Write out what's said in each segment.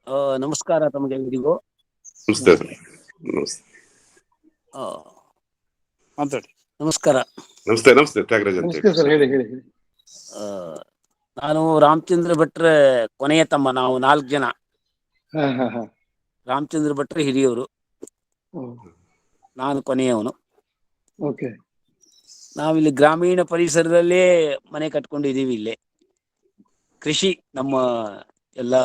ನಮಸ್ಕಾರ ತಮಗೆ ಎಲ್ಲರಿಗೂ. ನಮಸ್ತೆ ಸರ್. ನಮಸ್ತೆ. ಮಾತಾಡಿ. ನಮಸ್ಕಾರ. ನಮಸ್ತೆ ನಮಸ್ತೆ ತ್ಯಾಗರಾಜ್ ಅಂತ ನಮಸ್ತೆ ಸರ್, ಹೇಳಿ ಹೇಳಿ ಹೇಳಿ. ನಾನು ರಾಮಚಂದ್ರ ಭಟ್ರೆ ಕೊನೆಯ ತಮ್ಮ. ನಾವು 4 ಜನ. ಹಾ ಹಾ ಹಾ. ರಾಮಚಂದ್ರ ಭಟ್ರೆ ಹಿರಿಯವರು, ನಾನು ಕೊನೆಯವನು. ಓಕೆ. ನಾವಿಲ್ಲಿ ಗ್ರಾಮೀಣ ಪರಿಸರದಲ್ಲೇ ಮನೆ ಕಟ್ಕೊಂಡಿದ್ದೀವಿ. ಇಲ್ಲೇ ಕೃಷಿ, ನಮ್ಮ ಎಲ್ಲ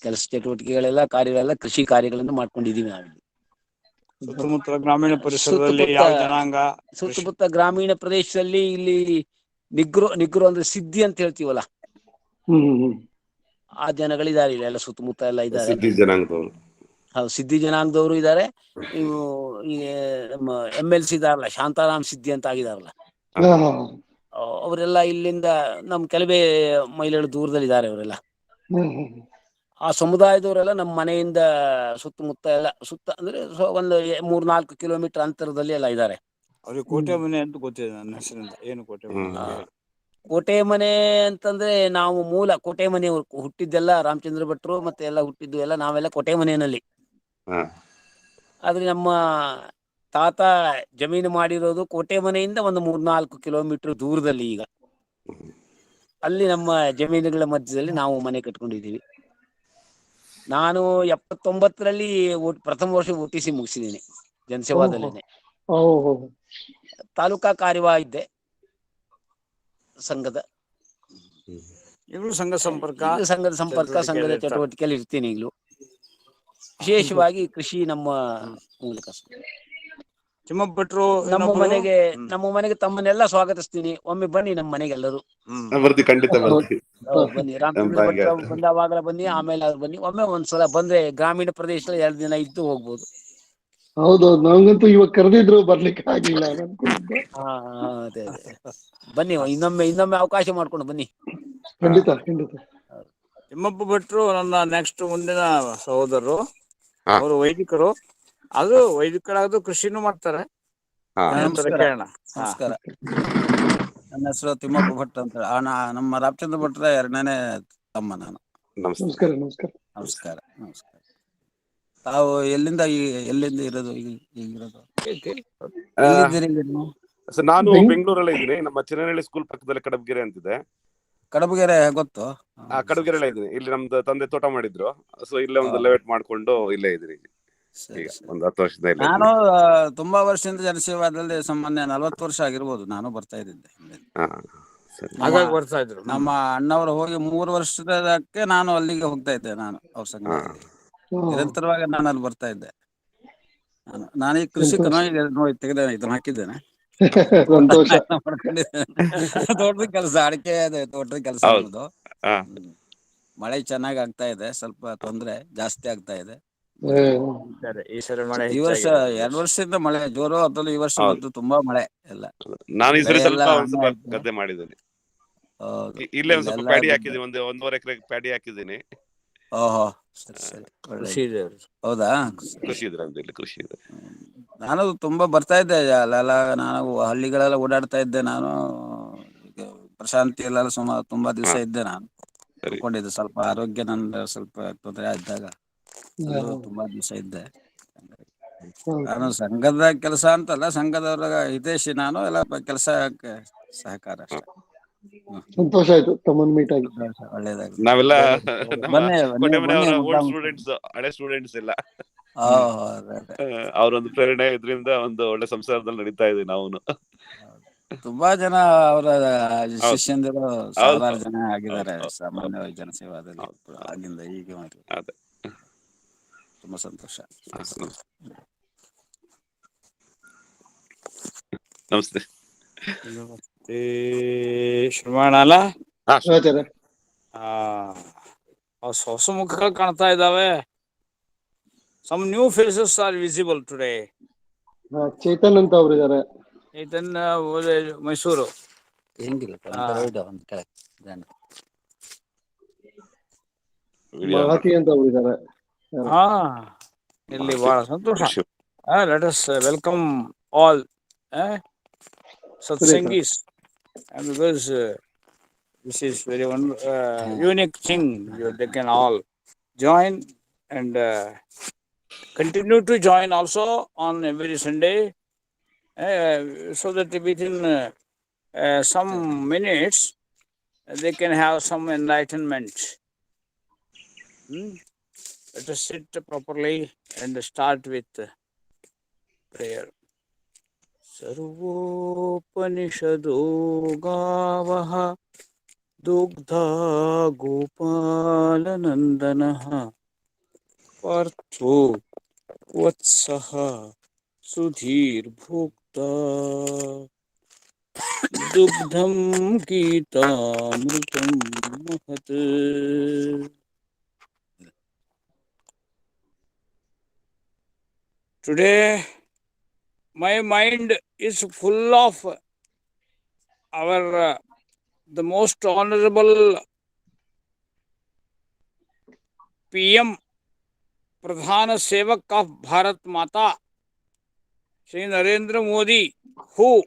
ಕೆಲಸ ಚಟುವಟಿಕೆಗಳೆಲ್ಲ ಕಾರ್ಯಗಳೆಲ್ಲ ಕೃಷಿ ಕಾರ್ಯಗಳನ್ನು ಮಾಡ್ಕೊಂಡಿದ್ದೀವಿ ನಾವಿಲ್ಲಿ. ಸುತ್ತಮುತ್ತ ಗ್ರಾಮೀಣ ಪರಿಸರದಲ್ಲಿ ಯಾವ ಜನಾಂಗ? ಸುತ್ತಮುತ್ತ ಗ್ರಾಮೀಣ ಪ್ರದೇಶದಲ್ಲಿ ಇಲ್ಲಿ ನಿಗ್ರೋ ಅಂದ್ರೆ ಸಿದ್ಧಿ ಅಂತ ಹೇಳ್ತೀವಲ್ಲ, ಆ ಜನಗಳಿದ್ದಾರೆ ಇಲ್ಲ, ಎಲ್ಲ ಸುತ್ತಮುತ್ತ ಎಲ್ಲ ಇದ್ದಾರೆ. ಸಿದ್ಧಿ ಜನಾಂಗದವರು. ಹೌದು, ಸಿದ್ಧಿ ಜನಾಂಗದವರು ಇದ್ದಾರೆ. ಇವು ನಮ್ಮ MLC ಇದಾರಲ್ಲ, ಶಾಂತಾರಾಮ್ ಸಿದ್ಧಿ ಅಂತ ಆಗಿದಾರಲ್ಲ, ಅವರೆಲ್ಲ ಇಲ್ಲಿಂದ ನಮ್ ಕೆಲವೇ ಮೈಲಿಗಳು ದೂರದಲ್ಲಿ ಇದ್ದಾರೆ ಅವರೆಲ್ಲ. ಆ ಸಮುದಾಯದವರೆಲ್ಲ ನಮ್ಮ ಮನೆಯಿಂದ ಸುತ್ತಮುತ್ತ ಎಲ್ಲ ಅಂದ್ರೆ ಒಂದು 3-4 ಕಿಲೋಮೀಟರ್ ಅಂತರದಲ್ಲಿ ಎಲ್ಲ ಇದ್ದಾರೆ. ಅವ್ರಿಗೆ ಕೋಟೆ ಮನೆ ಅಂತ ಗೊತ್ತಿದೆ ನನ್ನ ಹೆಸರಿಂದ. ಏನು ಕೋಟೆ ಮನೆ? ಕೋಟೆ ಮನೆ ಅಂತಂದ್ರೆ ನಾವು ಮೂಲ ಕೋಟೆ ಮನೆಯವರು. ಹುಟ್ಟಿದ್ದೆಲ್ಲ ರಾಮಚಂದ್ರ ಭಟ್ರು ಮತ್ತೆ ಎಲ್ಲ ಹುಟ್ಟಿದ್ದು ಎಲ್ಲ ನಾವೆಲ್ಲ ಕೋಟೆ ಮನೆಯಲ್ಲಿ. ಆದ್ರೆ ನಮ್ಮ ತಾತ ಜಮೀನು ಮಾಡಿರೋದು ಕೋಟೆ ಮನೆಯಿಂದ ಒಂದು 3-4 ಕಿಲೋಮೀಟರ್ ದೂರದಲ್ಲಿ. ಈಗ ಅಲ್ಲಿ ನಮ್ಮ ಜಮೀನುಗಳ ಮಧ್ಯದಲ್ಲಿ ನಾವು ಮನೆ ಕಟ್ಕೊಂಡಿದ್ದೀವಿ. ನಾನು 79ರಲ್ಲಿ ಪ್ರಥಮ ವರ್ಷ OTC ಮುಗಿಸಿದ್ದೀನಿ, ಜನಸೇವಾದಲ್ಲೇನೆ. ತಾಲೂಕಾ ಕಾರ್ಯವಾಹ ಇದ್ದೆ ಸಂಘದ. ಈಗಲೂ ಸಂಘದ ಸಂಪರ್ಕ, ಸಂಘದ ಚಟುವಟಿಕೆಯಲ್ಲಿ ಇರ್ತೀನಿ ಈಗಲೂ. ವಿಶೇಷವಾಗಿ ಕೃಷಿ ನಮ್ಮ ಮೂಲಕ. ತಿಮ್ಮಪ್ಪ ಭಟ್ರು ನಮ್ಮ ಮನೆಗೆ ತಮ್ಮನ್ನೆಲ್ಲ ಸ್ವಾಗತಿಸ್ತೀನಿ. ಒಮ್ಮೆ ಬನ್ನಿ ನಮ್ಮ ಮನೆಗೆ ಎಲ್ಲರೂ. ಖಂಡಿತ ಬನ್ನಿ. ರಾಮಚಂದ್ರ ಭಟ್ರು ಬಂದವಾಗಲ ಬನ್ನಿ, ಆಮೇಲೆ ಅವ್ರು ಬನ್ನಿ. ಒಮ್ಮೆ ಒಂದ್ಸಲ ಬಂದ್ರೆ ಗ್ರಾಮೀಣ ಪ್ರದೇಶದಲ್ಲಿ 2 ದಿನ ಇದ್ದು ಹೋಗ್ಬೋದು. ಹೌದೌದು, ನಂಗಂತೂ ಇವಾಗ ಕರೆದಿದ್ರು ಬರ್ಲಿಕ್ಕೆ ಆಗಿಲ್ಲ. ಅದೇ ಬನ್ನಿ, ಇನ್ನೊಮ್ಮೆ ಅವಕಾಶ ಮಾಡ್ಕೊಂಡು ಬನ್ನಿ. ಖಂಡಿತ ಖಂಡಿತ. ತಿಮ್ಮಪ್ಪ ಭಟ್ರು ನನ್ನ ನೆಕ್ಸ್ಟ್ ಮುಂದಿನ ಸಹೋದರರು. ಅವರು ವೈದಿಕರು. ಅದು ವೈದಿಕರಾದ್ರು ಕೃಷಿನೂ ಮಾಡ್ತಾರೆ. ನಮಸ್ಕಾರ. ನನ್ನ ಹೆಸರು ತಿಮ್ಮಪ್ಪ ಭಟ್ ಅಂತ. ನಮ್ಮ ರಾಮಚಂದ್ರ ಭಟ್ರ 2ನೇ ತಮ್ಮ ನಾನು. ನಮಸ್ಕಾರ ನಮಸ್ಕಾರ ನಮಸ್ಕಾರ ನಮಸ್ಕಾರ. ತಾವು ಎಲ್ಲಿಂದ ಇರೋದು? ಸರ್, ನಾನು ಬೆಂಗಳೂರಲ್ಲೇ ಇದ್ದೀನಿ. ನಮ್ಮ ಚಿನ್ನನಹಳ್ಳಿ ಸ್ಕೂಲ್ ಪಕ್ಕದಲ್ಲಿ ಕಡಬಗೆರೆ ಅಂತಿದೆ. ಕಡಬಗೆರೆ ಗೊತ್ತು? ಕಡಬಗೆರೆ ಇದ್ದೀನಿ. ಇಲ್ಲಿ ನಮ್ದು ತಂದೆ ತೋಟ ಮಾಡಿದ್ರು, ಸೊ ಇಲ್ಲೇ ಒಂದು ಲೆವೆಟ್ ಮಾಡ್ಕೊಂಡು ಇಲ್ಲೇ ಇದ್ರಿ. ಒಂದು 10 ವರ್ಷದಿಂದ. ನಾನು ತುಂಬಾ ವರ್ಷದಿಂದ ಜನಸೇವಾದಲ್ಲಿ ಸಾಮಾನ್ಯ 40 ವರ್ಷ ಆಗಿರ್ಬೋದು. ನಾನು ಬರ್ತಾ ಇದ್ದಿದ್ದೆ. ನಮ್ಮ ಅಣ್ಣವರು ಹೋಗಿ 3 ವರ್ಷದಕ್ಕೆ ನಾನು ಅಲ್ಲಿಗೆ ಹೋಗ್ತಾ ಇದ್ದೆ. ನಾನು ಅವ್ರ ಸಂಘದಲ್ಲಿ ನಿರಂತರವಾಗಿ ನಾನು ಅಲ್ಲಿ ಬರ್ತಾ ಇದ್ದೆ. ನಾನೀಗ ಕೃಷಿ ತೆಗೆದ ಇದನ್ನ ಹಾಕಿದ್ದೇನೆ. ತೋಟದ ಕೆಲಸ, ಅಡಿಕೆ ತೋಟದ ಕೆಲಸ ಅನ್ನೋದು. ಮಳೆ ಚೆನ್ನಾಗಿ ಆಗ್ತಾ ಇದೆ, ಸ್ವಲ್ಪ ತೊಂದ್ರೆ ಜಾಸ್ತಿ ಆಗ್ತಾ ಇದೆ. ಈ ವರ್ಷ 2 ವರ್ಷದಿಂದ ಮಳೆ ಜೋರು. ಅದರಲ್ಲೂ ಈ ವರ್ಷ ಬಂತು ತುಂಬಾ ಮಳೆ. ಎಲ್ಲ ನಾನು ಈ ಸರಿ ಸ್ವಲ್ಪ ಗದ್ದೆ ಮಾಡಿದ್ದೀನಿ. ಇಲ್ಲೇ ಒಂದು ಸ್ವಲ್ಪ ಪ್ಯಾಡಿ ಹಾಕಿದ್ದೀನಿ, 1.5 ಎಕರೆ ಪ್ಯಾಡಿ ಹಾಕಿದ್ದೀನಿ. ಓಹೋ, ಸರಿ. ಹೌದಾ? ಕೃಷಿ ಇದೆ. ನಾನು ತುಂಬಾ ಬರ್ತಾ ಇದ್ದೆ ಅಲ್ಲೆಲ್ಲ. ನಾನು ಹಳ್ಳಿಗಳೆಲ್ಲ ಓಡಾಡ್ತಾ ಇದ್ದೆ. ನಾನು ಪ್ರಶಾಂತಿ ಎಲ್ಲ ತುಂಬಾ ದಿವಸ ಇದ್ದೆ. ನಾನು ತಿಳ್ಕೊಂಡಿದ್ದೆ, ಸ್ವಲ್ಪ ಆರೋಗ್ಯ ನಂದು ಸ್ವಲ್ಪ ತೊಂದರೆ ಆದಾಗ ತುಂಬಾ ದಿವಸ ಇದ್ದೆ. ನಾನು ಸಂಘದ ಕೆಲಸ ಅಂತಲ್ಲ, ಸಂಘದವ್ರ ಹಿತೈಷಿ ನಾನು. ಎಲ್ಲ ಕೆಲಸಕ್ಕೆ ಸಹಕಾರ ಅಷ್ಟೇ. ಸಂತೋಷ ಆಯ್ತು ತಮ್ಮನ್ನು ಮೀಟ್ ಆಗಿ. ಒಳ್ಳೇದಾಗ್ಲಿ. ನಾವೆಲ್ಲ ಬನ್ನಿ. ಹಳೆ ಸ್ಟೂಡೆಂಟ್ಸ್ ಎಲ್ಲ. ಅವರೊಂದು ಪ್ರೇರಣೆ, ಇದರಿಂದ ಒಂದು ಒಳ್ಳೆ ಸಂಸಾರದಲ್ಲಿ ನಡೀತಾ ಇದೀವಿ ನಾವು. ತುಂಬಾ ಜನ ಅವರ ಶಿಷ್ಯಂದಿರು ಸಾವಿರಾರು ಜನ ಆಗಿದ್ದಾರೆ ಸಾಮಾನ್ಯವಾಗಿ ಜನಸೇವಾದಲ್ಲಿ. ಆಗಿಂದ ಹೀಗೆ ಮಾಡಿ ತುಂಬಾ ಸಂತೋಷ. ನಮಸ್ತೆ. ಶ್ರವಣ ಅಲ್ಲ? ಹೊಸ ಮುಖಗಳು ಕಾಣ್ತಾ ಇದ್ದಾವೆ. Some new faces are visible today. Chetan ಅಂತ ಅವ್ರು ಇದಾರೆ. ಚೇತನ್ ಮೈಸೂರು. ಮಹತಿ ಅಂತ ಅವ್ರು ಇದಾರೆ. ಇಲ್ಲಿ ಬಹಳ ಸಂತೋಷ. Let us welcome all satsangis, and because this is very one unique thing, they can all join and continue to join also on every Sunday, so that within some minutes they can have some enlightenment. Let us sit properly and start with prayer. सर्वोपनिषदो गावः दुग्धा गोपालनन्दनः पार्थो वत्सः सुधीर्भोक्ता दुग्धं गीतामृतं महत्. Today my mind is full of our the most honorable PM, Pradhana Sevak of Bharat Mata, Shri Narendra Modi, who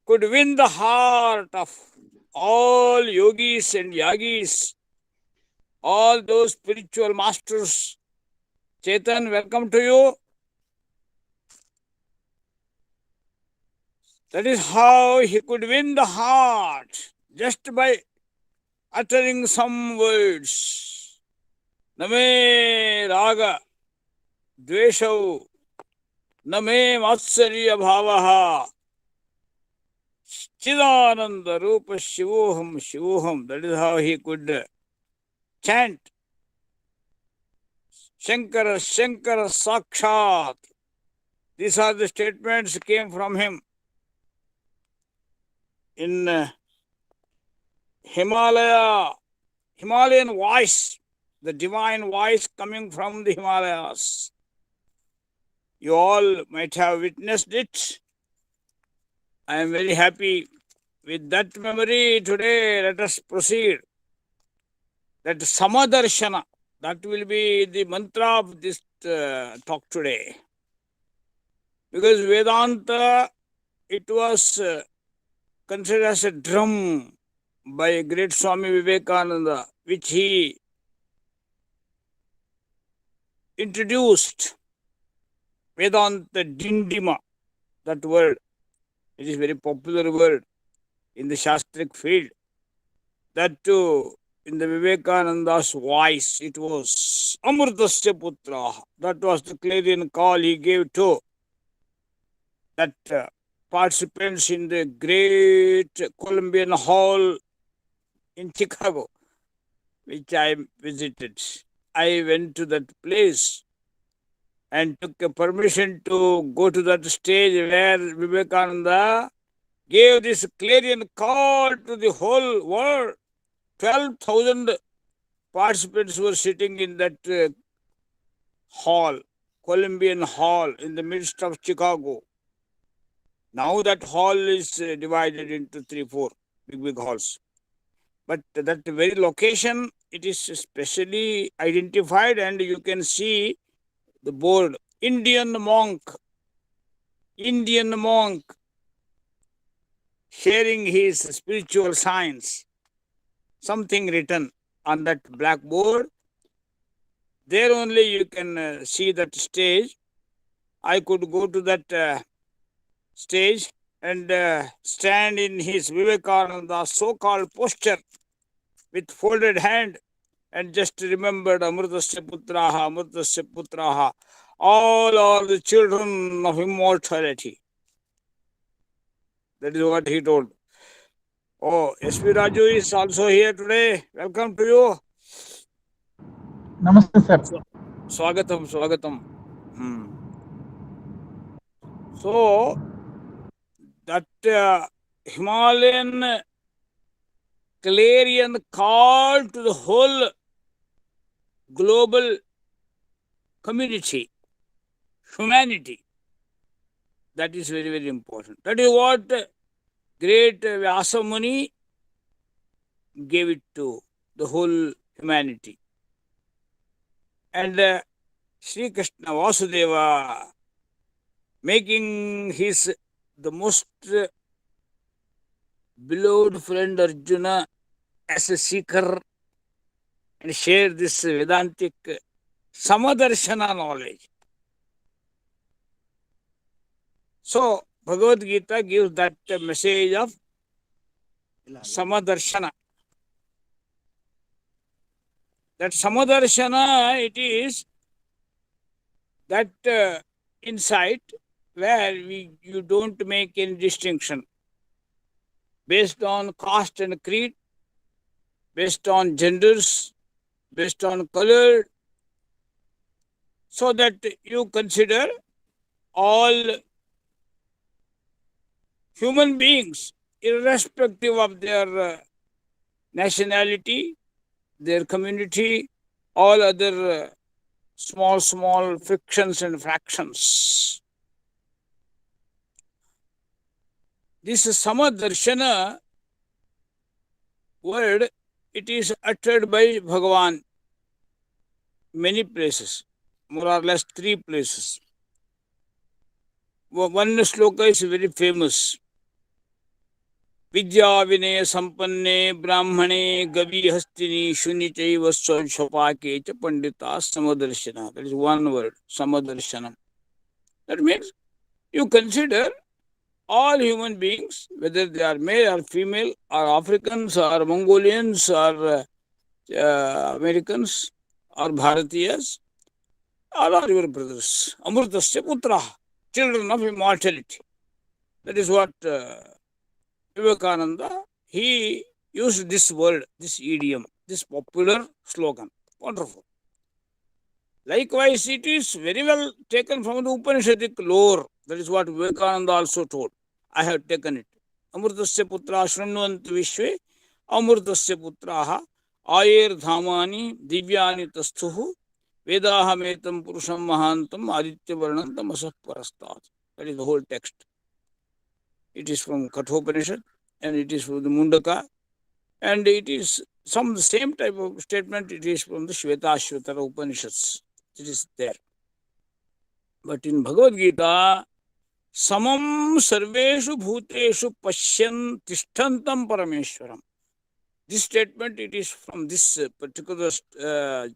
could win the heart of all yogis and yagis, all those spiritual masters. Chetan, welcome to you. That is how he could win the heart, just by uttering some words. Name raga dveshau, name matsarya bhavaha, chidananda rupa shivoham shivoham. That is how he could chant Shankara Shankara Sakshat. These are the statements came from him in Himalayan voice, the divine voice coming from the Himalayas. You all might have witnessed it. I am very happy with that memory. Today, let us proceed. That Samadarshana, that will be the mantra of this talk today. Because Vedanta, it was considered as a drum by great Swami Vivekananda, which he introduced. Vedanta Dindima, that word, it is very popular word in the Shastric field. That too, in the Vivekananda's voice, it was Amrutasya Putra. That was the clarion call he gave to that participants in the great Columbian Hall in Chicago, which I visited. I went to that place and took a permission to go to that stage where Vivekananda gave this clarion call to the whole world. 12,000 participants were sitting in that hall, Columbian Hall, in the midst of Chicago. Now that hall is divided into 3-4 big halls. But that very location, it is specially identified, and you can see the board, Indian monk sharing his spiritual science. Something written on that blackboard. There only you can see that stage. I could go to that stage and stand in his Vivekananda so-called posture with folded hand and just remembered Amrutasya Putraha. All are the children of immortality. That is what he told. Oh, S.P. Raju is also here today. Welcome to you. Namaste, sir. Swagatam. So, that Himalayan clarion call to the whole global community, humanity, that is very, very important. That is what great Vyasa Muni gave it to the whole humanity. And Sri Krishna Vasudeva, making the most beloved friend Arjuna as a seeker, and share this Vedantic Samadarshana knowledge. So, Bhagavad Gita gives that message of Samadarshana. That Samadarshana, it is that insight where you don't make any distinction based on caste and creed, based on genders, based on color, so that you consider all human beings, irrespective of their nationality, their community, all other small frictions and fractions. This Samadarshana word, it is uttered by Bhagavan many places, more or less 3 places. One sloka is very famous. Vidya Vinaya Sampanne Brahmane Gavi Hastini Shuni Chaiva Shopake Cha Pandita Samadarshana. That is one word, Samadarshana. That means you consider all human beings, whether they are male or female, or Africans, or Mongolians, or Americans, or Bharatiyas, all are your brothers. Amrutasya putra, children of immortality. That is what Vivekananda, he used this word, this idiom, this popular slogan. Wonderful. Likewise, it is very well taken from the Upanishadic lore. That is what Vivekananda also told. I have taken it. Amrutasya putra shrunvantu vishve, amrutasya putraha, ayir dhamani, divyani tasthuhu, vedahametam purusham mahantam, aditya varnantam asah parastat. That is the whole text. It is from Kathopanishad, and it is from the Mundaka, and it is some the same type of statement. It is from the Shvetashvatara Upanishads. It is there. But in Bhagavad Gita, Samam Sarveshu Bhuteshu Pashyan Tishtantam Parameshwaram. This statement, it is from this particular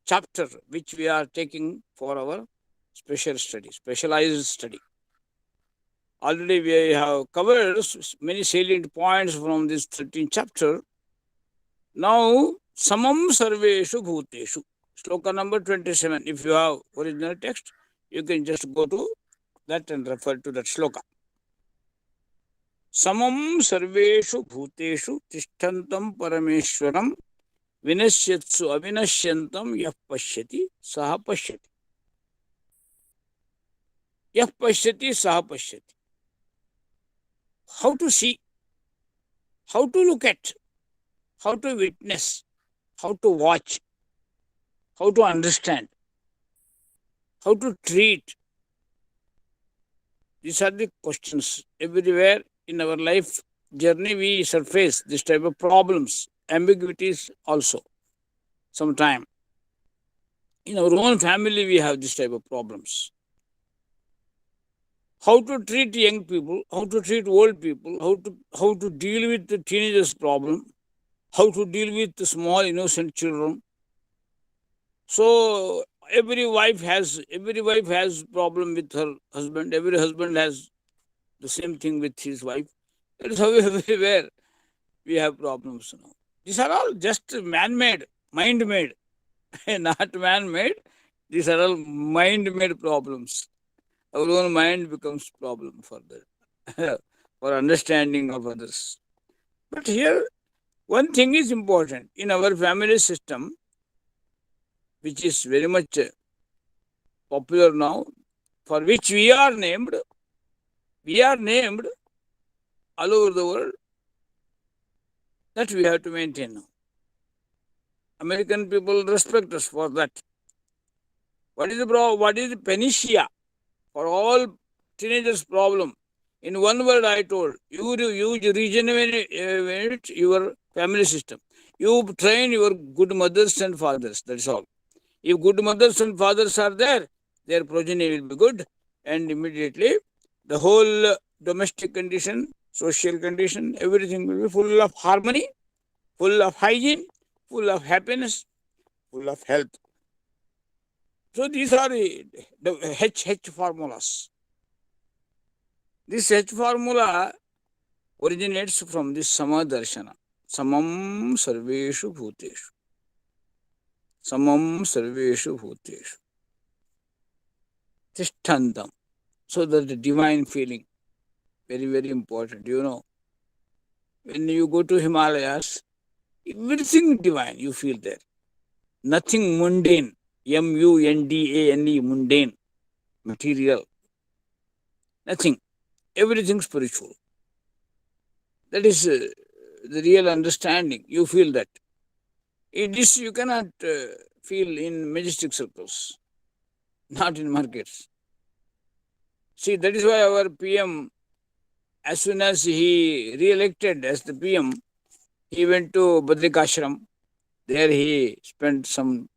chapter which we are taking for our special study, specialized study. Already we have covered many salient points from this 13th chapter. Now, Samam Sarveshu Bhuteshu, sloka number 27. If you have original text, you can just go to that and refer to that sloka. Samam Sarveshu Bhuteshu Tishtantam Parameshwaram Vinashyatsu Avinashyantam Yah Pashyati Saha Pashyati. Yah Pashyati Saha Pashyati. How to see, how to look at, how to witness, how to watch, how to understand, how to treat. These are the questions. Everywhere in our life journey we surface this type of problems, ambiguities also. Sometime in our own family we have this type of problems. How to treat young people, how to treat old people, how to deal with the teenagers' problem, how to deal with the small innocent children. So every wife has problem with her husband. Every husband has the same thing with his wife. That is how everywhere we have problems now. These are all just man-made, mind-made, not man-made. These are all mind-made problems. Our own mind becomes problem for that, for understanding of others. But here, one thing is important. In our family system, which is very much popular now, for which we are named all over the world, that we have to maintain now. American people respect us for that. What is the panacea for all teenagers' problem? In one word I told, you regenerate your family system. You train your good mothers and fathers, that's all. If good mothers and fathers are there, their progeny will be good, and immediately the whole domestic condition, social condition, everything will be full of harmony, full of hygiene, full of happiness, full of health. So these are the H formulas. This H formula originates from this Samadarshana. Samam sarveshu bhuteshu. Samam sarveshu bhuteshu. Tishthantam. So that the divine feeling, very, very important. You know, when you go to Himalayas, everything divine you feel there. Nothing mundane. Mundane. Mundane. Material. Nothing. Everything spiritual. That is the real understanding. You feel that. This you cannot feel in majestic circles, not in markets. See, that is why our PM, as soon as he re-elected as the PM, he went to Badrikashram. There he spent some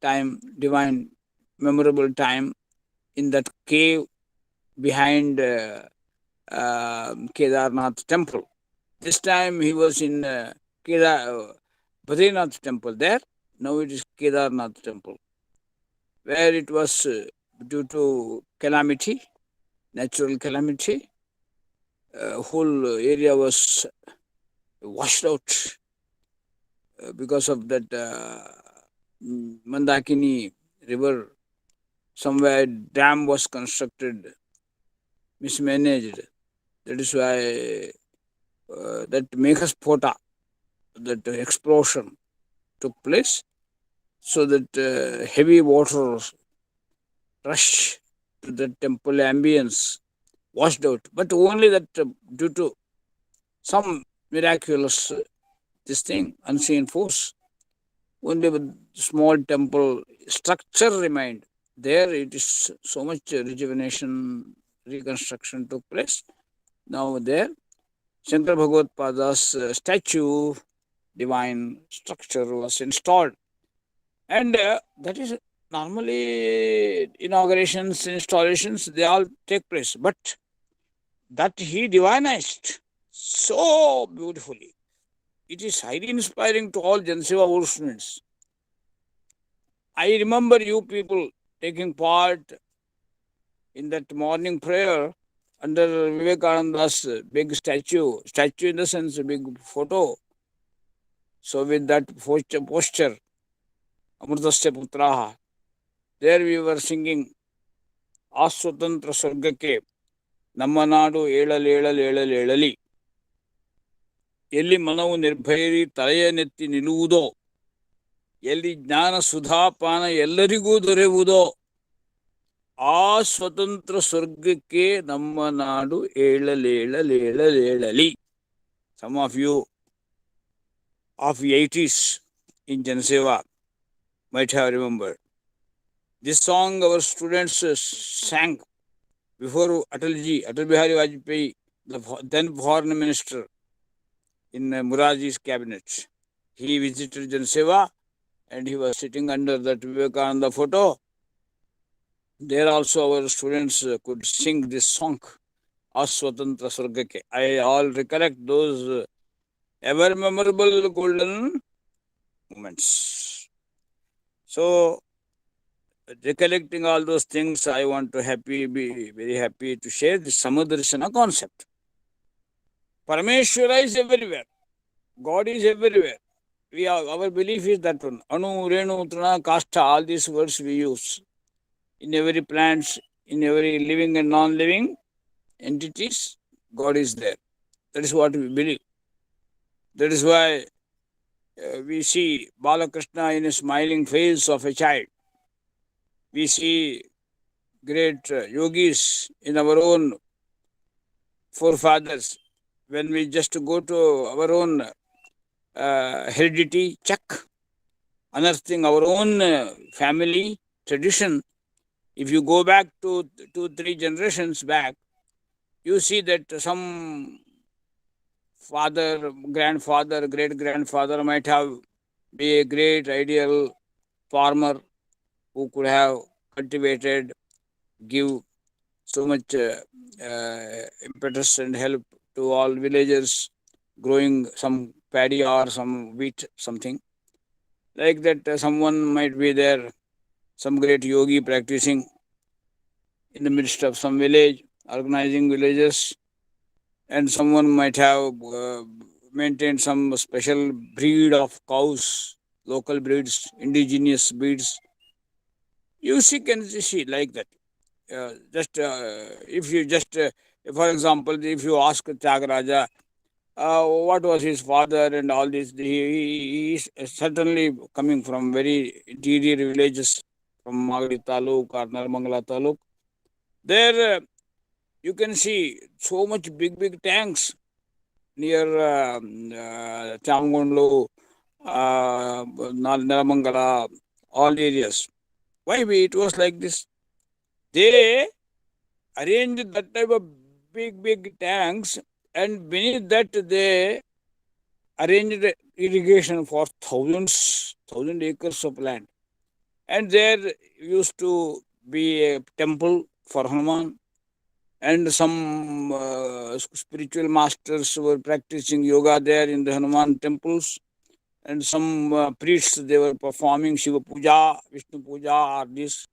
time, divine, memorable time in that cave behind Kedarnath temple. This time he was in Badrinath temple there. Now it is Kedarnath temple, where it was due to calamity, natural calamity. Whole area was washed out because of that Mandakini river. Somewhere dam was constructed, mismanaged. That is why that Meghaspota, that explosion took place, so that heavy water rush to the temple ambience washed out. But only that due to some miraculous this thing, unseen force, only with small temple structure remained. There it is so much rejuvenation, reconstruction took place. Now there, Shankar Bhagavad Pada's statue, divine structure was installed. And that is normally inaugurations, installations, they all take place. But that he divinized so beautifully. It is highly inspiring to all Janaseva students. I remember you people taking part in that morning prayer under Vivekananda's big statue in the sense a big photo. So with that posture, Amritasya Putraha, there we were singing Aswatantra Swargake, Namanadu Elali. ಎಲ್ಲಿ ಮನವು ನಿರ್ಭಯರಿ ತಲೆಯ ನೆತ್ತಿ ನಿಲ್ಲುವುದೋ, ಎಲ್ಲಿ ಜ್ಞಾನ ಸುಧಾಪಾನ ಎಲ್ಲರಿಗೂ ದೊರೆಯುವುದೋ, ಆ ಸ್ವತಂತ್ರ ಸ್ವರ್ಗಕ್ಕೆ ನಮ್ಮ ನಾಡು ಏಳಲೇಳಲೇಳಲೇಳಲಿ. Some of you of the 80s in Janaseva might have remembered. This song our students sang before Atal Bihari Vajpayee, the then foreign minister, in Muraji's cabinet. He visited Janaseva and he was sitting under that Vivekananda photo. There also our students could sing this song, Aswatantra Swargake. I all recollect those ever memorable golden moments. So, recollecting all those things, I want to be very happy to share this Samadarshana concept. Parameshwara is everywhere. God is everywhere. Our belief is that one. Anu, Renu, Trana, Kastha, all these words we use. In every plants, in every living and non-living entities, God is there. That is what we believe. That is why we see Balakrishna in a smiling face of a child. We see great yogis in our own forefathers. When we just go to our own heredity check, unearthing our own family tradition, if you go back to 2-3 generations back, you see that some father, grandfather, great-grandfather might have been a great ideal farmer who could have cultivated, give so much impetus and help to all villagers growing some paddy or some wheat, something. Like that, someone might be there, some great yogi practicing in the midst of some village, organizing villages, and someone might have maintained some special breed of cows, local breeds, indigenous breeds. You see, can see like that. Just if you just, for example, if you ask Tyagaraja, what was his father and all this, he is certainly coming from very interior villages, from Magadi Taluk or Narmangala Taluk. There you can see so much big tanks near Chamgundu, Naramangala, all areas. Why it was like this? They arranged that type of big tanks, and beneath that they arranged irrigation for thousand acres of land. And there used to be a temple for Hanuman, and some spiritual masters were practicing yoga there in the Hanuman temples, and some priests, they were performing Shiva Puja, Vishnu Puja, or this.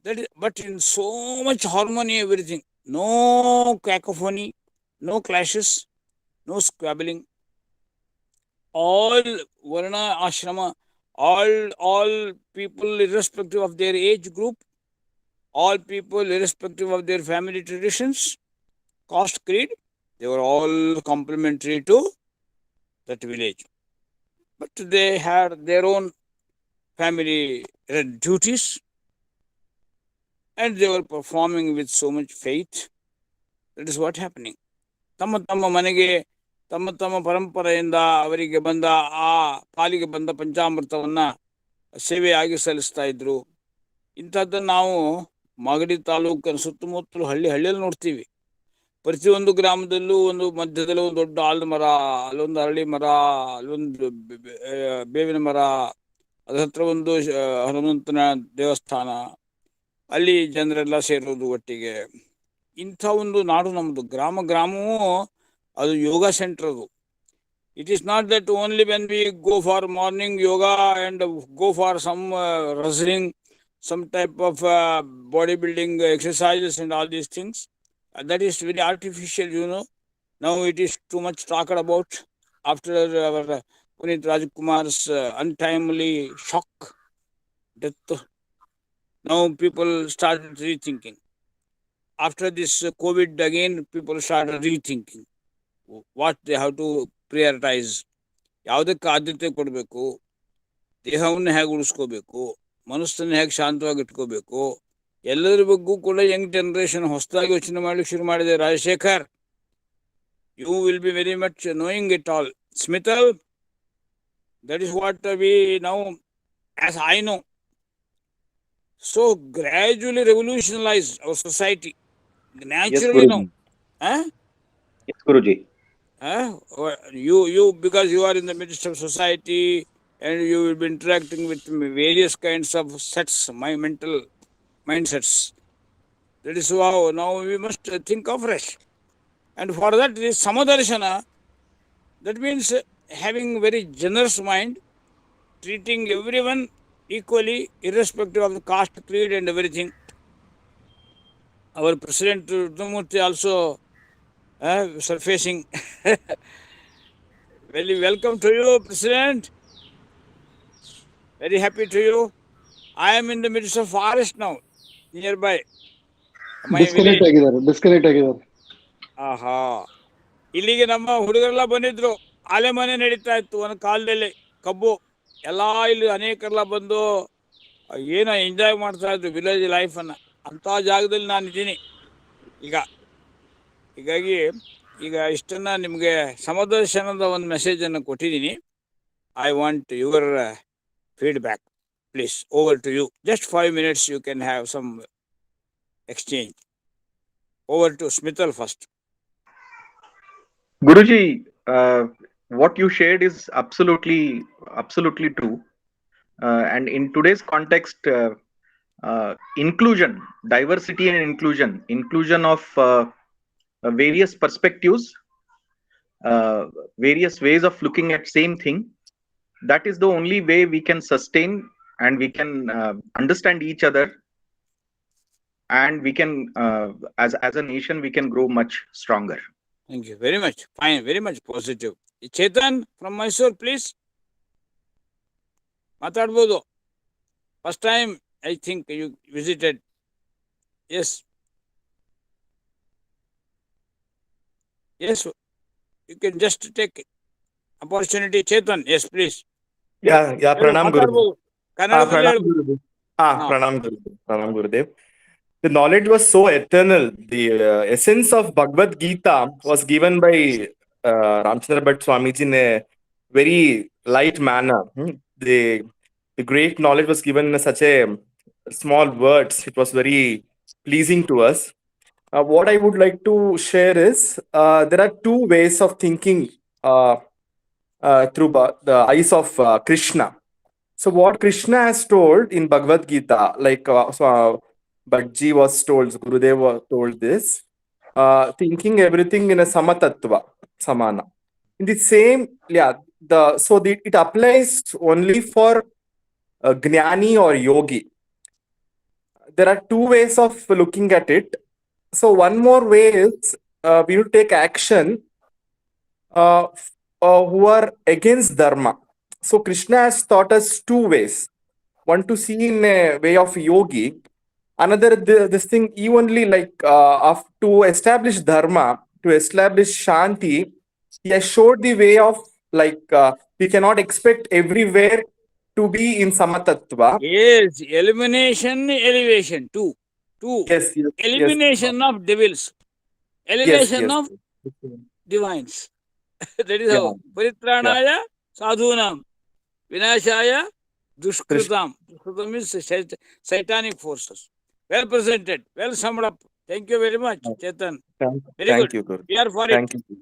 That is, but in so much harmony, everything. No cacophony, no clashes, no squabbling. All Varna Ashrama, all people, irrespective of their age group, all people, irrespective of their family traditions, caste, creed, they were all complementary to that village. But they had their own family duties, and they were performing with so much faith. That is what happening. ತಮ್ಮ ತಮ್ಮ ಮನೆಗೆ ತಮ್ಮ ತಮ್ಮ ಪರಂಪರೆಯಿಂದ ಅವರಿಗೆ ಬಂದ ಆ ಪಾಲಿಗೆ ಬಂದ ಪಂಚಾಮೃತವನ್ನ ಸೇವೆಯಾಗಿ ಸಲ್ಲಿಸ್ತಾ ಇದ್ರು. ಇಂಥದ್ದನ್ನು ನಾವು ಮಾಗಡಿ ತಾಲೂಕಿನ ಸುತ್ತಮುತ್ತಲು ಹಳ್ಳಿಯಲ್ಲಿ ನೋಡ್ತೀವಿ. ಪ್ರತಿಯೊಂದು ಗ್ರಾಮದಲ್ಲೂ ಒಂದು ಮಧ್ಯದಲ್ಲಿ ಒಂದು ದೊಡ್ಡ ಆಲದ ಮರ, ಅಲ್ಲೊಂದು ಅರಳಿ ಮರ, ಅಲ್ಲೊಂದು ಬೇವಿನ ಮರ, ಅದ್ರ ಹತ್ರ ಒಂದು ಹನುಮಂತನ ದೇವಸ್ಥಾನ, ಅಲ್ಲಿ ಜನರೆಲ್ಲ ಸೇರೋದು ಒಟ್ಟಿಗೆ. ಇಂಥ ಒಂದು ನಾಡು ನಮ್ಮದು. ಗ್ರಾಮವೂ ಅದು ಯೋಗ ಸೆಂಟರ್ ಅದು. It is not that only when we go for morning yoga and go for some wrestling, some type of bodybuilding exercises and all these things. That is very artificial, you know. Now it is too much talked about after our Punit Rajkumar's untimely shock death. Now people started rethinking. After this COVID, again, people started rethinking what they have to prioritize. ಯಾವುದಕ್ಕೆ ಆದ್ಯತೆ ಕೊಡಬೇಕು, ದೇಹವನ್ನು ಹೇಗೆ ಉಳಿಸ್ಕೋಬೇಕು, ಮನಸ್ಸನ್ನು ಹೇಗೆ ಶಾಂತವಾಗಿ ಇಟ್ಕೋಬೇಕು, ಎಲ್ಲರ ಬಗ್ಗೂ ಕೂಡ ಯಂಗ್ ಜನರೇಷನ್ ಹೊಸದಾಗಿ ಯೋಚನೆ ಮಾಡಲಿಕ್ಕೆ ಶುರು ಮಾಡಿದೆ. Rajashekar, you will be very much knowing it all. ಸ್ಮಿತಲ್, that is what we now, as I know. So gradually revolutionize our society. Naturally, yes, no. Yes, Guruji. You because you are in the midst of society and you will be interacting with various kinds of sets, my mental mindsets. That is how now we must think afresh. And for that is Samadarshana. That means having very generous mind, treating everyone equally, irrespective of the caste, creed, and everything. Our President Rudamurti also surfacing. Very welcome to you, President. Very happy to you. I am in the midst of forest now, nearby my village. Disconnect ಆಗಿದ್ದಾರೆ. ಆಹಾ, ಇಲ್ಲಿಗೆ ನಮ್ಮ ಹುಡುಗರೆಲ್ಲ ಬಂದಿದ್ರು. ಆಲೆ ಮನೆ ನಡೀತಾ ಇತ್ತು ಒಂದು ಕಾಲದಲ್ಲಿ, ಕಬ್ಬು ಎಲ್ಲ ಇಲ್ಲಿ ಅನೇಕರೆಲ್ಲ ಬಂದು ಏನೋ ಎಂಜಾಯ್ ಮಾಡ್ತಾ ಇದ್ರು ವಿಲೇಜ್ ಲೈಫನ್ನು. ಅಂಥ ಜಾಗದಲ್ಲಿ ನಾನು ಇದ್ದೀನಿ ಹೀಗಾಗಿ ಈಗ ಇಷ್ಟನ್ನ ನಿಮಗೆ ಸಮದರ್ಶನದ ಒಂದು ಮೆಸೇಜನ್ನು ಕೊಟ್ಟಿದ್ದೀನಿ. I want your feedback. Please, over to you. Just 5 minutes you can have some exchange. Over to Smithal first. Guruji, what you shared is absolutely true. And in today's context, inclusion, diversity and inclusion of various perspectives, various ways of looking at same thing, that is the only way we can sustain and we can understand each other, and we can as a nation we can grow much stronger. Thank you very much. Fine, very much positive. Chetan from Mysore, please. ಮಾತಾಡ್ಬೋದು. First time I think you visited. Yes. Yes, you can just take opportunity. Chetan, yes, please. Yeah, Pranam Gurudev. ಮಾತಾಡ್ಬೋದು. ಕನ್ನಡದಲ್ಲಿ Pranam ಹೇಳ್ಬೋದು. Gurudev. Ah. Pranam Gurudev. The knowledge was so eternal. The essence of Bhagavad Gita was given by Ramchandra Bhatt Swamiji in a very light manner. The great knowledge was given in such a small words. It was very pleasing to us. What I would like to share is there are two ways of thinking through the eyes of Krishna. So what Krishna has told in Bhagavad Gita, like Bhattji was told, Gurudev was told this, thinking everything in a samatattva, samana. In the same, it applies only for Gnani or Yogi. There are two ways of looking at it. So one more way is we will take action who are against Dharma. So Krishna has taught us two ways. One to see in a way of yogi, another this thing evenly like to establish dharma, to establish shanti. He has showed the way of like we cannot expect everywhere to be in samatattva. Yes, elimination, elevation, two. Yes, Elimination of devils, elevation yes. of divines. That is how. Paritranaya sadhunam, vinashaya dushkritam. Dushkritam means satanic forces. Well presented, well summed up. Thank you very much, Chetan. Very Thank good. you, Guru. We are for Thank it. you.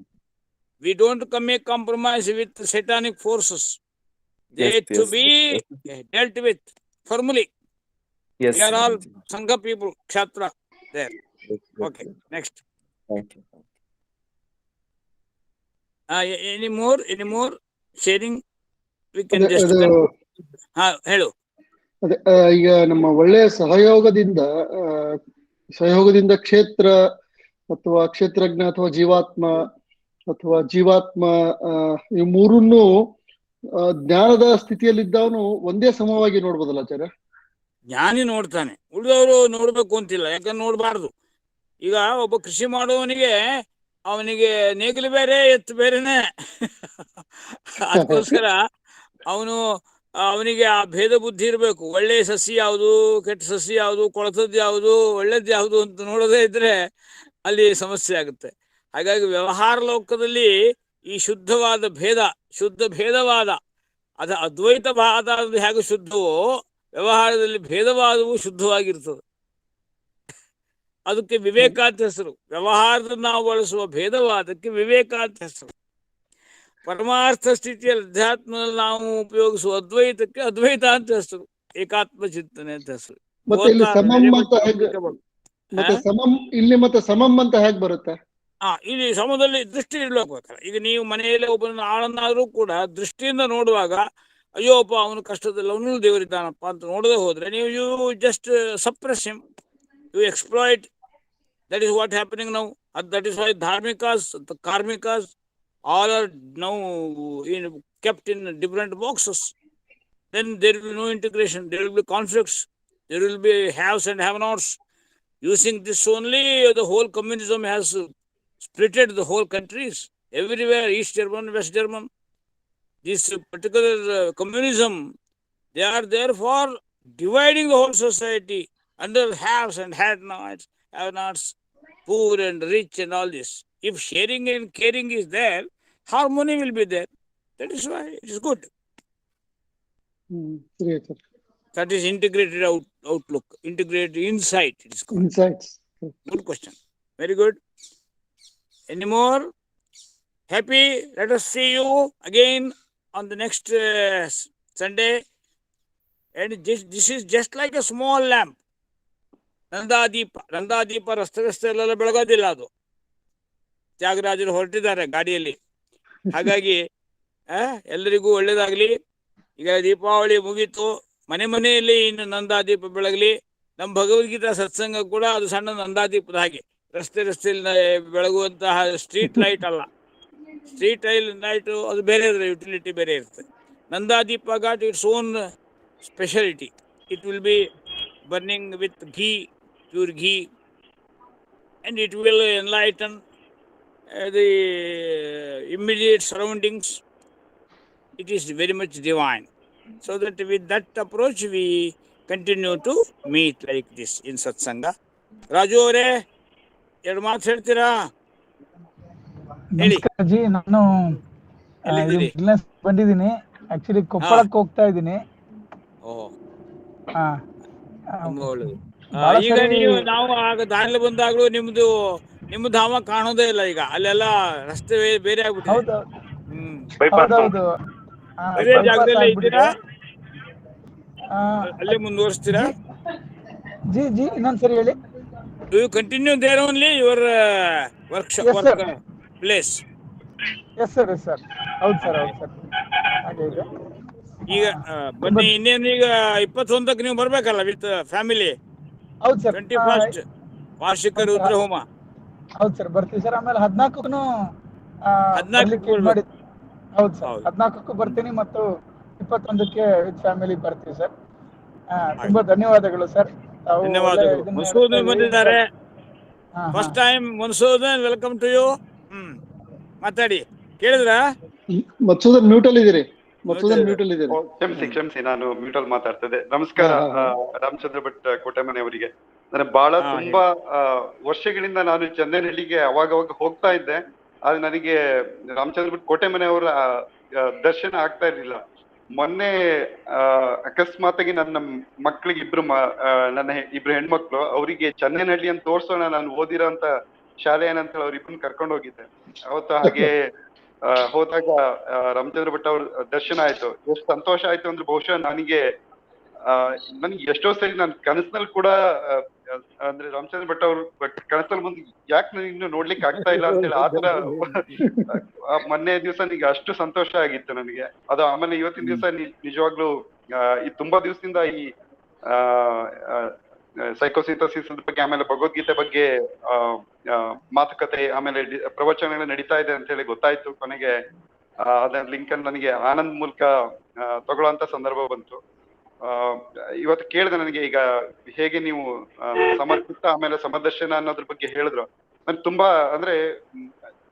We don't make compromise with satanic forces. They to be dealt with firmly. Yes. We are all Sangha people, Kshatra there. Okay, next. Thank you. Any more sharing? We can ಅದೇ- just. ಅದು Hello. ಅದೇ ಈಗ ನಮ್ಮ ಒಳ್ಳೆಯ ಸಹಯೋಗದಿಂದ ಕ್ಷೇತ್ರ ಅಥವಾ ಕ್ಷೇತ್ರಜ್ಞ ಅಥವಾ ಜೀವಾತ್ಮ ಈ ಮೂರನ್ನು ಜ್ಞಾನದ ಸ್ಥಿತಿಯಲ್ಲಿದ್ದವನು ಒಂದೇ ಸಮವಾಗಿ ನೋಡ್ಬೋದಲ್ಲ ಆಚಾರ್ಯ? ಜ್ಞಾನಿ ನೋಡ್ತಾನೆ, ಉಳಿದವರು ನೋಡ್ಬೇಕು ಅಂತಿಲ್ಲ. ಯಾಕಂದ್ರೆ ನೋಡ್ಬಾರ್ದು. ಈಗ ಒಬ್ಬ ಕೃಷಿ ಮಾಡುವವನಿಗೆ ಅವನಿಗೆ ನೇಗಿಲು ಬೇರೆ ಎತ್ತು ಬೇರೆನೆ. ಅದಕ್ಕೋಸ್ಕರ ಅವನಿಗೆ ಆ ಭೇದ ಬುದ್ಧಿ ಇರಬೇಕು. ಒಳ್ಳೆ ಸಸಿ ಯಾವುದು, ಕೆಟ್ಟ ಸಸಿ ಯಾವುದು, ಕೊಳತದ್ದು ಯಾವುದು, ಒಳ್ಳೇದು ಯಾವುದು ಅಂತ ನೋಡೋದೇ ಇದ್ರೆ ಅಲ್ಲಿ ಸಮಸ್ಯೆ ಆಗುತ್ತೆ. ಹಾಗಾಗಿ ವ್ಯವಹಾರ ಲೋಕದಲ್ಲಿ ಈ ಶುದ್ಧ ಭೇದವಾದ ಅದು ಅದ್ವೈತವಾದ ಹೇಗೆ ಶುದ್ಧವೋ, ವ್ಯವಹಾರದಲ್ಲಿ ಭೇದವಾದವು ಶುದ್ಧವಾಗಿರ್ತದೆ. ಅದಕ್ಕೆ ವಿವೇಕ ಅಂತ ಹೆಸರು. ವ್ಯವಹಾರದಲ್ಲಿ ನಾವು ಬಳಸುವ ಭೇದವಾದಕ್ಕೆ ವಿವೇಕ ಅಂತ ಹೆಸರು. ಪರಮಾರ್ಥ ಸ್ಥಿತಿಯಲ್ಲಿ ಅಧ್ಯಾತ್ಮದಲ್ಲಿ ನಾವು ಉಪಯೋಗಿಸುವ ಅದ್ವೈತಕ್ಕೆ ಅದ್ವೈತ ಅಂತ ಹೆಸರು. ಏಕಾತ್ಮ ಚಿಂತನೆ ಅಂತ ಹೆಸರು. ಮತ್ತೆ ಇಲ್ಲಿ ಸಮಂ ಅಂತ ಸಮಂ ಅಂತ ಹೇಗೆ ಬರುತ್ತೆ? ಇಲ್ಲಿ ಸಮದಲ್ಲಿ ದೃಷ್ಟಿ ಇಡ್ಬೇಕಾಗ್ತದೆ. ಈಗ ನೀವು ಮನೆಯಲ್ಲೇ ಒಬ್ಬನ ಆಳನ್ನಾದ್ರೂ ಕೂಡ ದೃಷ್ಟಿಯಿಂದ ನೋಡುವಾಗ, ಅಯ್ಯೋಪ್ಪ ಅವನು ಕಷ್ಟದಲ್ಲಿ ಅವನು ದೇವರಿದ್ದಾನಪ್ಪ ಅಂತ ನೋಡದೆ ಹೋದ್ರೆ ನೀವು you just suppress him, you exploit. That is what happening now. That is why ಧಾರ್ಮಿಕಾಸ್, ಕಾರ್ಮಿಕಾಸ್ all are now kept in different boxes. Then there will be no integration, there will be conflicts, there will be haves and have-nots. Using this only, the whole communism has splitted the whole countries. Everywhere, East German, West German, this particular communism, they are there for dividing the whole society under haves and have-nots, poor and rich and all this. If sharing and caring is there, harmony will be there. That is why it is good. That is integrated outlook, integrated insight. It is called. Insights. Good question. Very good. Any more? Happy? Let us see you again on the next Sunday. And this is just like a small lamp. ನಂದಾದೀಪ ರಸ್ತೆಲ್ಲ ಬೆಳಗೋದಿಲ್ಲ. ಅದು ತ್ಯಾಗರಾಜರು ಹೊರಟಿದ್ದಾರೆ ಗಾಡಿಯಲ್ಲಿ. ಹಾಗಾಗಿ ಎಲ್ಲರಿಗೂ ಒಳ್ಳೇದಾಗ್ಲಿ. ಈಗ ದೀಪಾವಳಿ ಮುಗೀತು, ಮನೆ ಮನೆಯಲ್ಲಿ ಇನ್ನು ನಂದಾದೀಪ ಬೆಳಗಲಿ. ನಮ್ಮ ಭಗವದ್ಗೀತಾ ಸತ್ಸಂಗ ಕೂಡ ಅದು ಸಣ್ಣ ನಂದಾದೀಪದ ಹಾಗೆ, ರಸ್ತೆಯಲ್ಲಿ ಬೆಳಗುವಂತಹ ಸ್ಟ್ರೀಟ್ ಲೈಟ್ ಅಲ್ಲ. ಸ್ಟ್ರೀಟ್ ಲೈಟ್ ಅದು ಬೇರೆ ಯುಟಿಲಿಟಿ ಬೇರೆ ಇರುತ್ತೆ. ನಂದಾದೀಪ got its own speciality. It will be burning with ghee, pure ghee, and it will enlighten the immediate surroundings. It is very much divine. So that with that approach we continue to meet like this in satsanga. Raju avare ಎರಡು ಮಾತು ಹೇಳ್ತೀರಾ? ಹೇಳಿ. ನಮಸ್ಕಾರ G, ನಾನು ಎಲ್ಲಿದ್ದೀರಿ? Business ಬಂದಿದ್ದೀನಿ. Actually ಕೊಪ್ಪಳಕ್ಕೆ ಹೋಗ್ತಾ ಇದ್ದೀನಿ. ಓಹ್, ಹಾ, ತುಂಬಾ ಒಳ್ಳೆಯದು. ಬಹಳ ಈಗ ಸರಿ ನೀವು ನಾವು ಆಗ ದಾರಿಲಿ ಬಂದಾಗಲೂ ನಿಮ್ಮ ಧಾಮ ಕಾಣೋದೇ ಇಲ್ಲ. ಈಗ ಅಲ್ಲೆಲ್ಲ ರಸ್ತೆ ಬೇರೆ ಆಗ್ಬಿಟ್ಟಿದೆ. ಹೌದು bypass ಹೌದೌದು. ಅದೇ ಜಾಗದಲ್ಲೇ ಇದ್ದೀರಾ? ಆಗ್ಬಿಟ್ಟಿದೆ. ಅಲ್ಲೇ ಮುಂದುವರಿಸ್ತೀರಾ? ಜಿ ಜಿ ಇನ್ನೊಂದ್ಸರಿ ಹೇಳಿ. Do you continue there only your workshop, Yes, sir. work place? Yes sir, yes sir. ಹೌದು ಸರ್, ಹೌದು ಸರ್, ಹಾಗೆ ಇದೆ. ಈಗ ಬನ್ನಿ, ಇನ್ನೇನು ಈಗ 21ಕ್ಕೆ ನೀವು ಬರ್ಬೇಕಲ್ಲ ವಿತ್ ಫ್ಯಾಮಿಲಿ. ಹೌದು ಸರ್, 21st ವಾರ್ಷಿಕ ರುದ್ರಹೋಮ. ಹೌದು ಸರ್, ಬರ್ತೀವಿ ಸರ್. ಆಮೇಲೆ 14ಕ್ಕೂ 14ಕ್ಕೆ ಮಾಡಿ. ಹೌದು ಸರ್, ಹೌದು. 14ಕ್ಕೂ ಬರ್ತೀನಿ ಮತ್ತು 21ಕ್ಕೆ ವಿತ್ ಫ್ಯಾಮಿಲಿ ಬರ್ತೀವಿ ಸರ್. ತುಂಬಾ ಧನ್ಯವಾದಗಳು ಸರ್. ತಾವು ಧನ್ಯವಾದಗಳು. ಮನ್ಸೂದನ್ ಬಂದಿದ್ದಾರೆ. ಫಸ್ಟ್ ಟೈಮ್ ಮನ್ಸೂದನ್, ವೆಲ್ಕಮ್ ಟು ಯು. ಮಾತಾಡಿ, ಕೇಳಿದ್ರ? ಮತ್ಸೂದನ್ ಮ್ಯೂಟ್ ಅಲ್ಲಿ ಇದ್ದೀರಿ. ಮತ್ಸೂದನ್ ಮ್ಯೂಟ್ ಅಲ್ಲಿ ಇದ್ದೀರಿ. ಕ್ಷಮಿಸಿ, ನಾನು ಮ್ಯೂಟಲ್ ಮಾತಾಡ್ತಿದ್ದೆ. ನಮಸ್ಕಾರ ರಾಮಚಂದ್ರ ಭಟ್ ಕೋಟೆಮನೆ ಅವರಿಗೆ. ನನಗೆ ಬಹಳ ತುಂಬಾ ವರ್ಷಗಳಿಂದ ನಾನು ಚಂದನಹಳ್ಳಿಗೆ ಅವಾಗ ಹೋಗ್ತಾ ಇದ್ದೆ. ಆದ್ರೆ ನನಗೆ ರಾಮಚಂದ್ರ ಭಟ್ ಕೋಟೆಮನೆ ಅವರ ದರ್ಶನ ಆಗ್ತಾ ಇರ್ಲಿಲ್ಲ. ಮೊನ್ನೆ ಅಕಸ್ಮಾತಾಗಿ ನನ್ನ ಮಕ್ಳಿಗೆ ನನ್ನ ಇಬ್ರು ಹೆಣ್ಮಕ್ಳು, ಅವರಿಗೆ ಚಂದನಹಳ್ಳಿ ಅಂತ ತೋರ್ಸೋಣ, ನಾನು ಓದಿರೋ ಅಂತ ಶಾಲೆ ಏನಂತ ಹೇಳಿ ಅವ್ರಿಬ್ರನ್ನ ಕರ್ಕೊಂಡು ಹೋಗಿದ್ದೆ. ಅವತ್ತು ಹಾಗೆ ಹೋದಾಗ ರಾಮಚಂದ್ರ ಭಟ್ ಅವ್ರ ದರ್ಶನ ಆಯ್ತು. ಎಷ್ಟು ಸಂತೋಷ ಆಯ್ತು ಅಂದ್ರೆ, ಬಹುಶಃ ನನಗೆ ಎಷ್ಟೋ ಸರಿ ನಾನು ಕನಸಿನಲ್ಲಿ ಕೂಡ ಅಂದ್ರೆ ರಾಮಚಂದ್ರ ಭಟ್ ಅವ್ರ ಕನಸಲ್ಲಿ ಬಂದು ಯಾಕೆ ನಾನು ಇನ್ನು ನೋಡ್ಲಿಕ್ಕೆ ಆಗ್ತಾ ಇಲ್ಲ ಅಂತ ಹೇಳಿ ಆತರ ಮೊನ್ನೆ ದಿವಸ ನನಗೆ ಅಷ್ಟು ಸಂತೋಷ ಆಗಿತ್ತು ನನಗೆ ಅದು. ಆಮೇಲೆ ಇವತ್ತಿನ ದಿವಸ ನಿಜವಾಗ್ಲೂ ಈ ತುಂಬಾ ದಿವಸದಿಂದ ಈ ಸೈಕೋಸಿಂಥಸಿಸ್ ಬಗ್ಗೆ, ಆಮೇಲೆ ಭಗವದ್ಗೀತೆ ಬಗ್ಗೆ ಮಾತುಕತೆ, ಆಮೇಲೆ ಪ್ರವಚನಗಳು ನಡೀತಾ ಇದೆ ಅಂತ ಹೇಳಿ ಗೊತ್ತಾಯ್ತು. ಕೊನೆಗೆ ಅದನ್ನ ಲಿಂಕ್ ಅನ್ನು ನನಗೆ ಆನಂದ್ ಮೂಲಕ ತಗೊಳ್ಳೋಂತ ಸಂದರ್ಭ ಬಂತು. ಇವತ್ತು ಕೇಳಿದೆ ನನಗೆ, ಈಗ ಹೇಗೆ ನೀವು ಸಮರ್ಪಿತ ಆಮೇಲೆ ಸಮದರ್ಶನ ಅನ್ನೋದ್ರ ಬಗ್ಗೆ ಹೇಳಿದ್ರು. ನನ್ಗೆ ತುಂಬಾ ಅಂದ್ರೆ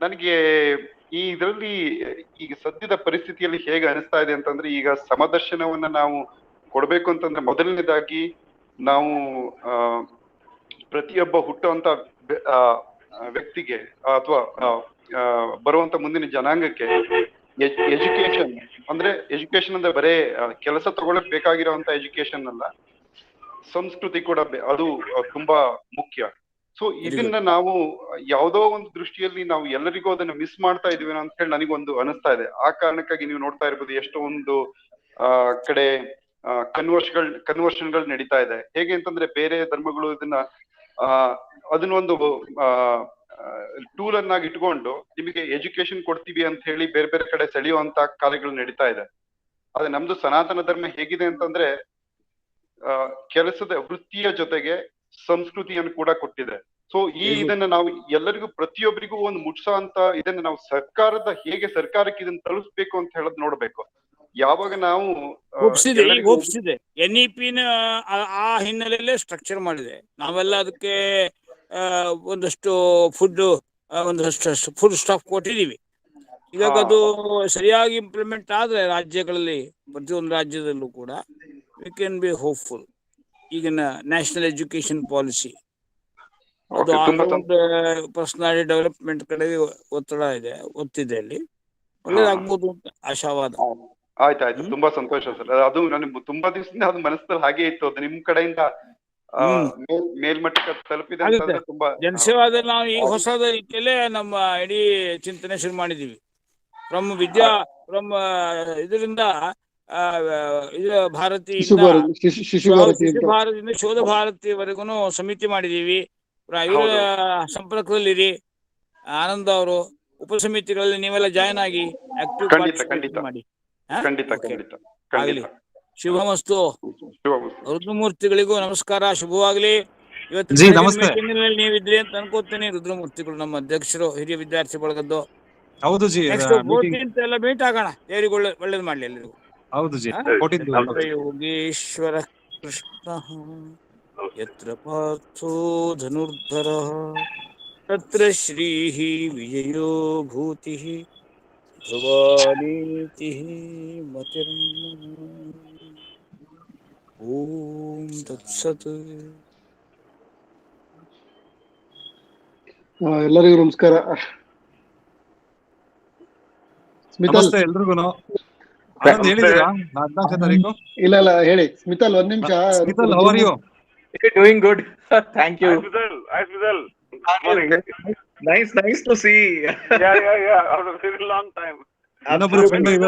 ನನಗೆ ಈ ಇದರಲ್ಲಿ ಈಗ ಸದ್ಯದ ಪರಿಸ್ಥಿತಿಯಲ್ಲಿ ಹೇಗೆ ಅನಿಸ್ತಾ ಇದೆ ಅಂತಂದ್ರೆ, ಈಗ ಸಮದರ್ಶನವನ್ನ ನಾವು ಕೊಡ್ಬೇಕು ಅಂತಂದ್ರೆ ಮೊದಲನೇದಾಗಿ ನಾವು ಪ್ರತಿಯೊಬ್ಬ ಹುಟ್ಟುವಂತ ವ್ಯಕ್ತಿಗೆ ಅಥವಾ ಬರುವಂತ ಮುಂದಿನ ಜನಾಂಗಕ್ಕೆ ಎಜುಕೇಶನ್ ಅಂದ್ರೆ ಬರೇ ಕೆಲಸ ತಗೊಳಕ್ ಬೇಕಾಗಿರೋಂತ ಎಜುಕೇಶನ್ ಅಲ್ಲ, ಸಂಸ್ಕೃತಿ ಕೂಡ ಅದು ತುಂಬಾ ಮುಖ್ಯ. ಸೊ ಇದನ್ನ ನಾವು ಯಾವ್ದೋ ಒಂದು ದೃಷ್ಟಿಯಲ್ಲಿ ನಾವು ಎಲ್ಲರಿಗೂ ಅದನ್ನ ಮಿಸ್ ಮಾಡ್ತಾ ಇದೀವಿ ಅಂತ ಹೇಳಿ ನನಗೊಂದು ಅನಿಸ್ತಾ ಇದೆ. ಆ ಕಾರಣಕ್ಕಾಗಿ ನೀವು ನೋಡ್ತಾ ಇರ್ಬೋದು ಎಷ್ಟೊಂದು ಕಡೆ ಕನ್ವರ್ಷನ್ಗಳು ನಡೀತಾ ಇದೆ. ಹೇಗೆ ಅಂತಂದ್ರೆ, ಬೇರೆ ಧರ್ಮಗಳು ಇದನ್ನ ಅದನ್ನೊಂದು ಟೂಲ್ ಅನ್ನಾಗಿ ಇಟ್ಕೊಂಡು ನಿಮಗೆ ಎಜುಕೇಶನ್ ಕೊಡ್ತೀವಿ ಅಂತ ಹೇಳಿ ಬೇರೆ ಬೇರೆ ಕಡೆ ಸೆಳೆಯುವಂತ ಕಾರ್ಯಗಳು ನಡೀತಾ ಇದೆ. ಆದ್ರೆ ನಮ್ದು ಸನಾತನ ಧರ್ಮ ಹೇಗಿದೆ ಅಂತಂದ್ರೆ, ಕೆಲಸದ ವೃತ್ತಿಯ ಜೊತೆಗೆ ಸಂಸ್ಕೃತಿಯನ್ನು ಕೂಡ ಕೊಟ್ಟಿದೆ. ಸೊ ಇದನ್ನ ನಾವು ಎಲ್ಲರಿಗೂ ಪ್ರತಿಯೊಬ್ಬರಿಗೂ ಒಂದು ಮುಟ್ಸೋ ಅಂತ ಇದನ್ನ ನಾವು ಸರ್ಕಾರಕ್ಕೆ ಇದನ್ನ ತಲುಪಿಸ್ಬೇಕು ಅಂತ ಹೇಳೋದ್ ನೋಡ್ಬೇಕು. ಯಾವಾಗ ನಾವು ಒಪ್ಸಿದೆ NEP ಆ ಹಿನ್ನೆಲೆಯಲ್ಲೇ ಸ್ಟ್ರಕ್ಚರ್ ಮಾಡಿದೆ. ನಾವೆಲ್ಲ ಅದಕ್ಕೆ ಒಂದಷ್ಟು ಫುಡ್ ಸ್ಟಾಫ್ ಕೊಟ್ಟಿದೀವಿ. ಇವಾಗ ಅದು ಸರಿಯಾಗಿ ಇಂಪ್ಲಿಮೆಂಟ್ ಆದ್ರೆ ರಾಜ್ಯಗಳಲ್ಲಿ, ಪ್ರತಿಯೊಂದು ರಾಜ್ಯದಲ್ಲೂ ಕೂಡ ವಿ ಕ್ಯಾನ್ ಬಿ ಹೋಪ್ಫುಲ್. ಈಗಿನ ನ್ಯಾಷನಲ್ ಎಜುಕೇಶನ್ ಪಾಲಿಸಿ ಅದು ಪರ್ಸನಾಲಿಟಿ ಡೆವಲಪ್ಮೆಂಟ್ ಕಡೆಗೆ ಒತ್ತಿದೆ ಅಲ್ಲಿ ಒಳ್ಳೇದಾಗ್ಬೋದು ಅಂತ ಆಶಾವಾದ. ಆಯ್ತಾಯ್ತು, ತುಂಬಾ ಸಂತೋಷ ಸರ್. ಅದು ನನಗೆ ತುಂಬಾ ದಿವಸದಿಂದ ಅದು ಮನಸ್ಸಲ್ಲಿ ಹಾಗೆ ಇತ್ತು. ಅದು ನಿಮ್ ಕಡೆಯಿಂದ ಮೇಲ್ಮಟ್ಟಕ್ಕೆ ತಲುಪಿದೆ ಅಂತಂದ್ರೆ ತುಂಬಾ ಜನಸೇವಾದಲ್ಲಿ ನಾವು ಈ ಹೊಸ ರೀತಿಯಲ್ಲೇ ನಮ್ಮ ಇಡೀ ಚಿಂತನೆ ಶುರು ಮಾಡಿದೀವಿ. ಫ್ರಮ್ ಇದರಿಂದ ಶಿಶು ಭಾರತಿಯಿಂದ ಶೋಧ ಭಾರತಿವರೆಗೂ ಸಮಿತಿ ಮಾಡಿದೀವಿ. ಇವರ ಸಂಪರ್ಕದಲ್ಲಿರಿ. ಆನಂದ್ ಅವರು ಉಪಸಮಿತಿಗಳಲ್ಲಿ ನೀವೆಲ್ಲ ಜಾಯ್ನ್ ಆಗಿ ಆಕ್ಟಿವ್ ಪಾರ್ಟಿಸಿಪೇಟ್ ಮಾಡಿ. ಖಂಡಿತ. ಆಗಲಿ. ಖಂಡಿತ. ಶುಭಮಸ್ತು. ಶುಭಮಸ್ತು. ರುದ್ರಮೂರ್ತಿಗಳಿಗೂ ನಮಸ್ಕಾರ, ಶುಭವಾಗಲಿ. ಇವತ್ತು ಜಿ ನಮಸ್ತೆ. ಮೀಟಿಂಗ್ ನಲ್ಲಿ ನೀವಿದ್ರಿ ಅಂತ ಅನ್ಕೋತೀನಿ. ರುದ್ರಮೂರ್ತಿಗಳು ನಮ್ಮ ಅಧ್ಯಕ್ಷರು, ಹಿರಿಯ ವಿದ್ಯಾರ್ಥಿ ಬಳಗದ್ದು. ಹೌದು ಜಿ. ನೆಕ್ಸ್ಟ್ ಮೀಟಿಂಗ್ 14th ಎಲ್ಲ ಮೀಟ್ ಆಗೋಣ. ದೇವರಿಗೆ ಒಳ್ಳೇದು ಮಾಡ್ಲಿ ಎಲ್ಲರಿಗೂ. ಹೌದು ಜಿ. ಹಾ? 14th ಯತ್ರ ಯೋಗೇಶ್ವರ ಕೃಷ್ಣ ಯತ್ರ ಪಾರ್ಥೋ ಧನುರ್ಧರ ತತ್ರ ಶ್ರೀಃ ವಿಜಯೋ ಭೂತಿಃ ಧ್ರುವಾನೀತಿಃ ಮತಿರ್ಮಮ. ಓಂ ತತ್ಸತ್. ಎಲ್ಲರಿಗೂ ನಮಸ್ಕಾರ. ಸ್ಮಿತಲ್, ನಮಸ್ತೆ ಎಲ್ರಿಗೂ. ಆನಂದ್ ಹೇಳಿದೀರಾ 14ನೇ ತಾರೀಕು? ಇಲ್ಲ ಹೇಳಿ ಸ್ಮಿತಲ್, ಒಂದ್ ನಿಮಿಷ. ಸ್ಮಿತಲ್, how are you? Doing good. Thank you. Hi, Fidel. Nice to see. Yeah. After a very long time. ಇನ್ನೊಬ್ರು friend ಇದ್ದಾರೆ.